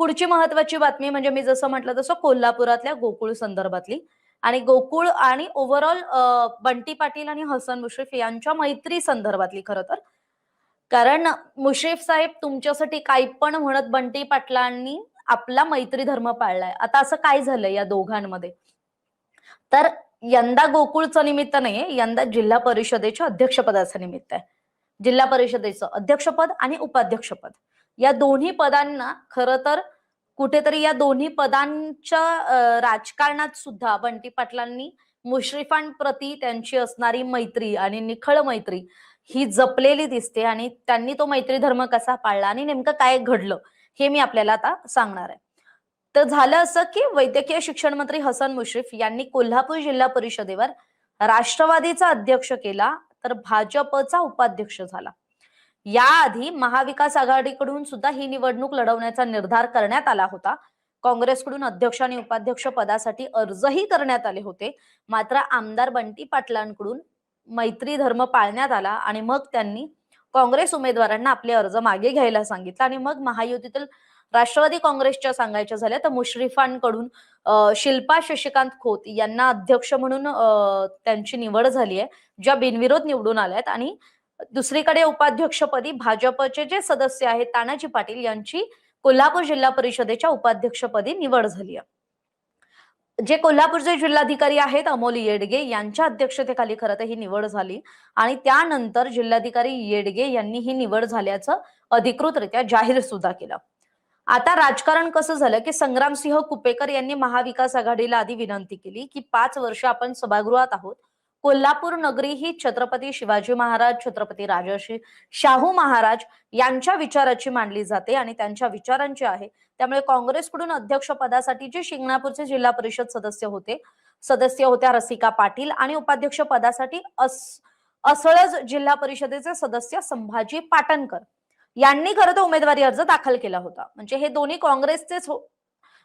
पुढची महत्वाची बातमी म्हणजे मी जसं म्हटलं तसं कोल्हापुरातल्या गोकुळ संदर्भातली आणि गोकुळ आणि ओव्हरऑल बंटी पाटील आणि हसन मुश्रीफ यांच्या मैत्री संदर्भातली खरं तर. कारण मुश्रीफ साहेब तुमच्यासाठी काही पण म्हणत बंटी पाटलांनी आपला मैत्री धर्म पाळलाय. आता असं काय झालंय या दोघांमध्ये? तर यंदा गोकुळचं निमित्त नाहीये, यंदा जिल्हा परिषदेच्या अध्यक्षपदाचं निमित्त आहे. जिल्हा परिषदेचं अध्यक्षपद आणि उपाध्यक्षपद या दोन्ही पदांना खरं तर कुठेतरी या दोन्ही पदांच्या राजकारणात सुद्धा बंटी पाटलांनी मुश्रीफांप्रती त्यांची असणारी मैत्री आणि निखळ मैत्री ही जपलेली दिसते आणि त्यांनी तो मैत्री धर्म कसा पाळला आणि नेमकं काय घडलं हे मी आपल्याला आता सांगणार आहे. तर झालं असं की वैद्यकीय शिक्षण मंत्री हसन मुश्रीफ यांनी कोल्हापूर जिल्हा परिषदेवर राष्ट्रवादीचा अध्यक्ष केला तर भाजपचा उपाध्यक्ष झाला. याआधी महाविकास आघाडीकडून सुद्धा ही निवडणूक लढवण्याचा निर्धार करण्यात आला होता. काँग्रेसकडून अध्यक्ष आणि उपाध्यक्ष पदासाठी अर्जही करण्यात आले होते. मात्र आमदार बंटी पाटलांकडून मैत्री धर्म पाळण्यात आला आणि मग त्यांनी काँग्रेस उमेदवारांना आपले अर्ज मागे घ्यायला सांगितलं आणि मग महायुतीतील राष्ट्रवादी काँग्रेसच्या सांगायच्या झाल्या तर मुश्रीफांकडून शिल्पा शशिकांत खोत यांना अध्यक्ष म्हणून त्यांची निवड झाली आहे, ज्या बिनविरोध निवडून आल्यात आणि दुसरीकडे उपाध्यक्षपदी भाजपचे जे सदस्य आहेत तानाजी पाटील यांची कोल्हापूर जिल्हा परिषदेच्या उपाध्यक्षपदी निवड झाली आहे. जे कोल्हापूरचे जिल्हाधिकारी आहेत अमोल येडगे यांच्या अध्यक्षतेखाली खरं तर ही निवड झाली आणि त्यानंतर जिल्हाधिकारी येडगे यांनी ही निवड झाल्याचं अधिकृतरित्या जाहीर सुद्धा केलं. आता राजकारण कसं झालं की संग्रामसिंह कुपेकर यांनी महाविकास आघाडीला आधी विनंती केली की 5 वर्ष आपण सभागृहात आहोत. कोल्हापूर नगरी ही छत्रपती शिवाजी महाराज, छत्रपती राजर्षी शाहू महाराज यांच्या विचाराची मांडली जाते आणि त्यांच्या विचारांची आहे. त्यामुळे काँग्रेसकडून अध्यक्षपदासाठी जे शिंगणापूरचे जिल्हा परिषद सदस्य होत्या रसिका पाटील आणि उपाध्यक्ष पदासाठी असळज जिल्हा परिषदेचे सदस्य संभाजी पाटणकर यांनी खरं तर उमेदवारी अर्ज दाखल केला होता. म्हणजे हे दोन्ही काँग्रेसचेच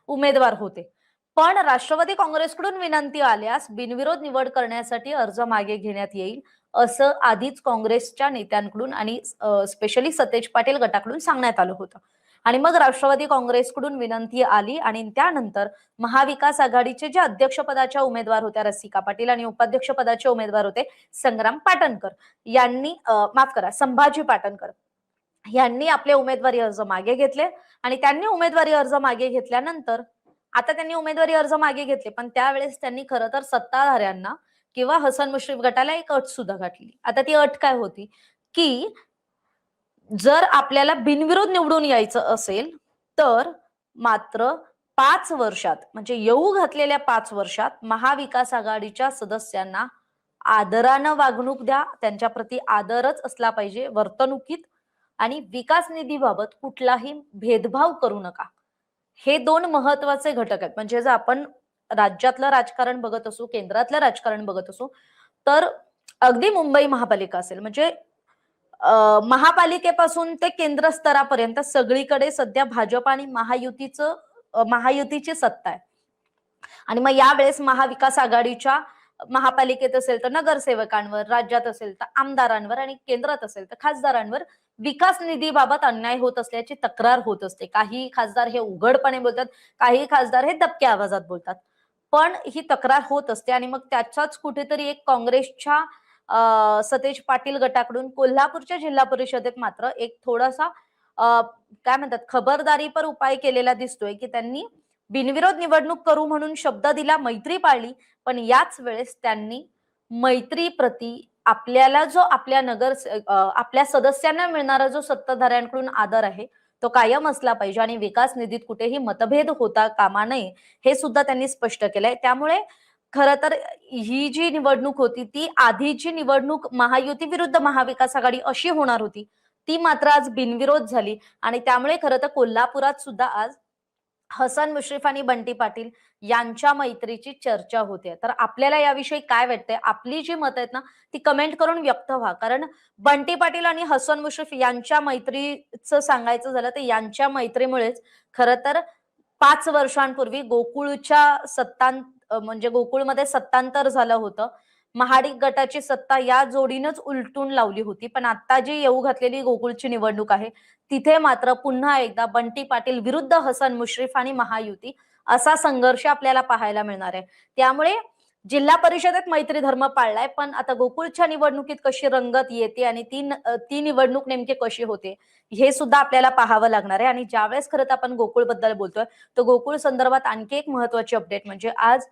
उमेदवार होते. पण राष्ट्रवादी काँग्रेसकडून विनंती आल्यास बिनविरोध निवड करण्यासाठी अर्ज मागे घेण्यात येईल असं आधीच काँग्रेसच्या नेत्यांकडून आणि स्पेशली सतेज पाटील गटाकडून सांगण्यात आलं होतं. आणि मग राष्ट्रवादी काँग्रेसकडून विनंती आली आणि त्यानंतर महाविकास आघाडीचे जे अध्यक्षपदाच्या उमेदवार होत्या रसिका पाटील आणि उपाध्यक्ष पदाचे उमेदवार होते संग्राम पाटणकर यांनी संभाजी पाटणकर यांनी आपले उमेदवारी अर्ज मागे घेतले आणि त्यांनी उमेदवारी अर्ज मागे घेतल्यानंतर आता त्यांनी उमेदवारी अर्ज मागे घेतले पण त्यावेळेस त्यांनी खरं तर सत्ताधाऱ्यांना किंवा हसन मुश्रीफ गटाला एक अट सुद्धा घातली. आता ती अट काय होती की जर आपल्याला बिनविरोध निवडून यायचं असेल तर मात्र 5 वर्षात म्हणजे येऊ घातलेल्या 5 वर्षात महाविकास आघाडीच्या सदस्यांना आदरानं वागणूक द्या, त्यांच्याप्रती आदरच असला पाहिजे वर्तणुकीत आणि विकास निधीबाबत कुठलाही भेदभाव करू नका. हे 2 महत्वाचे घटक आहेत. म्हणजे जर आपण राज्यातलं राजकारण बघत असू, केंद्रातलं राजकारण बघत असू तर अगदी मुंबई महापालिका असेल म्हणजे महापालिकेपासून ते केंद्र स्तरापर्यंत सगळीकडे सध्या भाजप आणि महायुतीची सत्ता आहे. आणि मग यावेळेस महाविकास आघाडीच्या महापालिकेत असेल तर नगरसेवकांवर, राज्यात असेल तर आमदारांवर आणि केंद्रात असेल तर खासदारांवर विकास निधीबाबत अन्याय होत असल्याची तक्रार होत असते. काही खासदार हे उघडपणे बोलतात, काही खासदार हे दबक्या आवाजात बोलतात. पण ही तक्रार होत असते आणि मग त्याचाच कुठेतरी एक काँग्रेसच्या सतेज पाटील गटाकडून कोल्हापूरच्या जिल्हा परिषदेत मात्र एक थोडासा काय म्हणतात खबरदारीपर उपाय केलेला दिसतोय की त्यांनी बिनविरोध निवडणूक करू म्हणून शब्द दिला, मैत्री पाळली, पण याच वेळेस त्यांनी मैत्रीप्रती आपल्याला जो आपल्या सदस्यांना मिळणारा जो सत्ताधाऱ्यांकडून आदर आहे तो कायम असला पाहिजे आणि विकास निधीत कुठेही मतभेद होता कामा नये हे सुद्धा त्यांनी स्पष्ट केलंय. त्यामुळे खरं तर ही जी निवडणूक होती ती आधीची निवडणूक महायुती विरुद्ध महाविकास आघाडी अशी होणार होती, ती मात्र आज बिनविरोध झाली आणि त्यामुळे खरं तर कोल्हापुरात सुद्धा आज हसन मुश्रीफ आणि बंटी पाटील यांच्या मैत्रीची चर्चा होते. तर आपल्याला याविषयी काय वाटतंय? आपली जी मत आहेत ना ती कमेंट करून व्यक्त व्हा. कारण बंटी पाटील आणि हसन मुश्रीफ यांच्या मैत्रीचं सांगायचं झालं तर यांच्या मैत्रीमुळेच खरं तर 5 वर्षांपूर्वी गोकुळच्या म्हणजे गोकुळमध्ये सत्तांतर झालं होतं महाडिक गटाची सत्ता या जोडीनंच उलटून लावली होती. पण आता जी येऊ घातलेली गोकुळची निवडणूक आहे, तिथे मात्र पुन्हा एकदा बंटी पाटील विरुद्ध हसन मुश्रीफ आणि महायुती असा संघर्ष आपल्याला पाहायला मिळणार आहे. त्यामुळे जिल्हा परिषदेत मैत्री धर्म पाळलाय, पण आता गोकुळच्या निवडणुकीत कशी रंगत येते आणि ती निवडणूक नेमकी कशी होते, हे सुद्धा आपल्याला पाहावं लागणार आहे. आणि ज्यावेळेस खरं तर आपण गोकुळबद्दल बोलतोय, तर गोकुळ संदर्भात आणखी एक महत्त्वाची अपडेट म्हणजे आज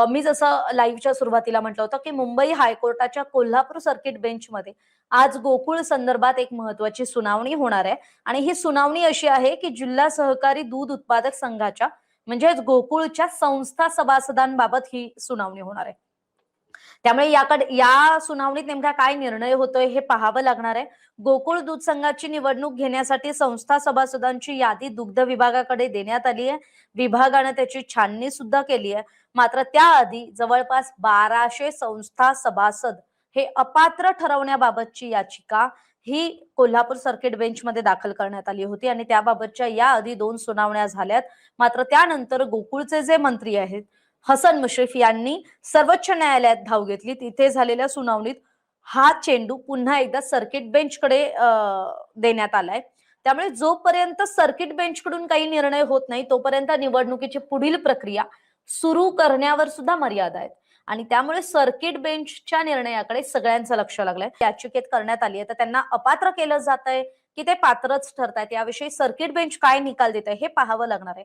मी जसं लाईव्हच्या सुरुवातीला म्हटलं होतं, की मुंबई हायकोर्टाच्या कोल्हापूर सर्किट बेंचमध्ये आज गोकुळ संदर्भात एक महत्त्वाची सुनावणी होणार आहे. आणि ही सुनावणी अशी आहे, की जिल्हा सहकारी दूध उत्पादक संघाच्या म्हणजेच गोकुळच्या संस्था सभासदांबाबत ही सुनावणी होणार आहे. त्यामुळे या सुनावणीत नेमका काय निर्णय होतोय हे पाहावं लागणार आहे. गोकुळ दूध संघाची निवडणूक घेण्यासाठी संस्था सभासदांची यादी दुग्ध विभागाकडे देण्यात आली आहे. विभागाने त्याची छाननी सुद्धा केली आहे. मात्र त्याआधी जवळपास 1200 संस्था सभासद हे अपात्र ठरवण्याबाबतची याचिका ही कोल्हापूर सर्किट बेंचमध्ये दाखल करण्यात आली होती आणि त्याबाबतच्या याआधी 2 सुनावण्या झाल्यात. मात्र त्यानंतर गोकुळचे जे मंत्री आहेत हसन मुश्रीफ यांनी सर्वोच्च न्यायालयात धाव घेतली. तिथे झालेल्या सुनावणीत हा चेंडू पुन्हा एकदा सर्किट बेंचकडे देण्यात आलाय. त्यामुळे जोपर्यंत सर्किट बेंचकडून काही निर्णय होत नाही तोपर्यंत निवडणुकीची पुढील प्रक्रिया सुरू करण्यावर सुद्धा मर्यादा आहेत. आणि त्यामुळे सर्किट बेंचच्या निर्णयाकडे सगळ्यांचं लक्ष लागलंय. याचिकेत करण्यात आली आहे तर त्यांना अपात्र केलं जातंय की ते पात्रच ठरतायत याविषयी सर्किट बेंच काय निकाल देत आहे हे पाहावं लागणार आहे.